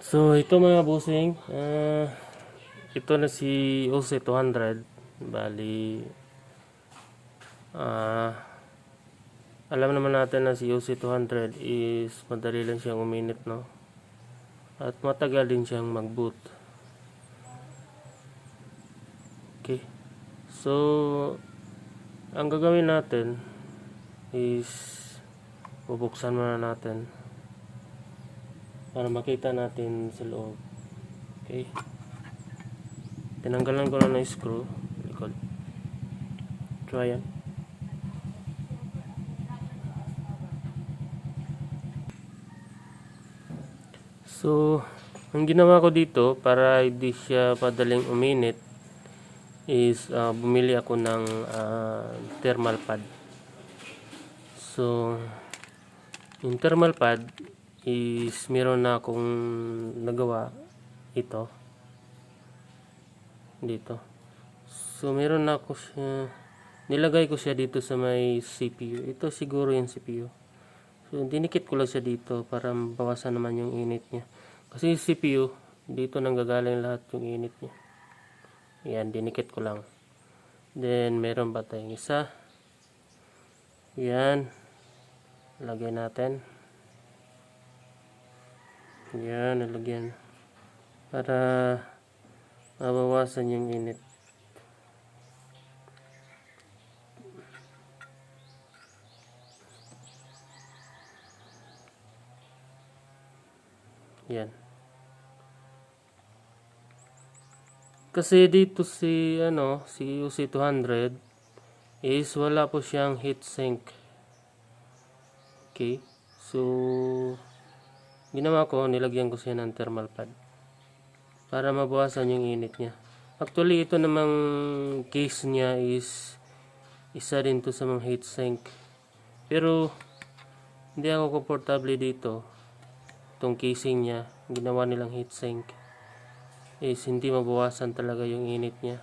So ito mga bossing, ito na si OC200. Bali, ah, alam naman natin na si OC200 is madali lang siyang uminit, no? At matagal din siyang mag-boot. Okay. So, ang gagawin natin is bubuksan muna natin para makita natin sa loob. Okay. Tinanggalan ko na ng screw. Likod. Try yan. So, ang ginawa ko dito para hindi siya padaling uminit is bumili ako ng thermal pad. So, yung thermal pad is meron na akong nagawa ito dito. So, meron na ako siya, nilagay ko siya dito sa may CPU. Ito siguro yung CPU. So, dinikit ko lang siya dito para mabawasan naman yung init niya. Kasi yung CPU, dito nanggagaling lahat yung init niya. Yan, dinikit ko lang. Then, meron pa tayong isa. Yan. Lagay natin. Yan, nalagyan. Para mabawasan yung init. Yan. Kasi dito si UC200 is wala po siyang heatsink. Okay. So ginawa ko, nilagyan ko siya ng thermal pad para mabawasan yung init niya. Actually, ito namang case niya is isa din to sa mga heatsink. Pero hindi ako komportable dito. Itong casing niya, ginawa nilang heatsink, is hindi mabawasan talaga yung init niya.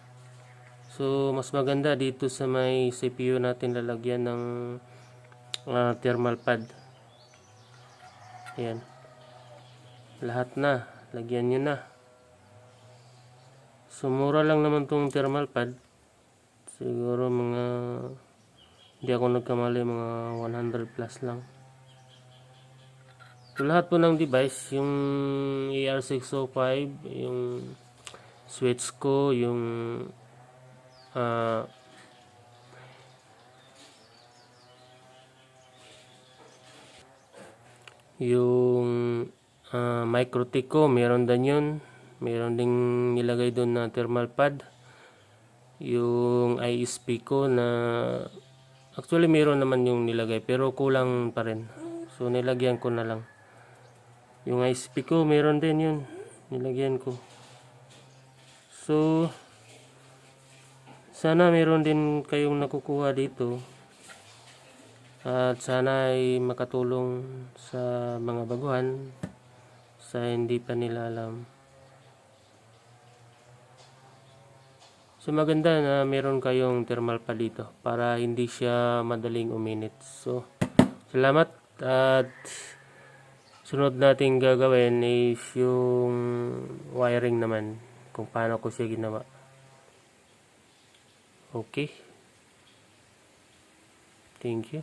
So mas maganda dito sa may CPU natin lalagyan ng thermal pad. Ayan, lahat na, lagyan nyo na. So mura lang naman tong thermal pad, siguro mga, hindi ako nagkamali, mga 100 plus lang. So lahat po ng device, yung AR605, yung switch ko, yung MikroTik ko, meron din yun. Meron ding nilagay doon na thermal pad. Yung ISP ko na actually meron naman yung nilagay pero kulang pa rin. So nilagyan ko na lang. Yung ISP ko meron din yun. Nilagyan ko. So sana meron din kayong nakukuha dito. At sana ay makatulong sa mga baguhan sa hindi pa nila alam. So maganda na meron kayong thermal pad dito para hindi siya madaling uminit. So salamat, at sunod nating gagawin is yung wiring naman, kung paano ko siya ginawa. Okay. Thank you.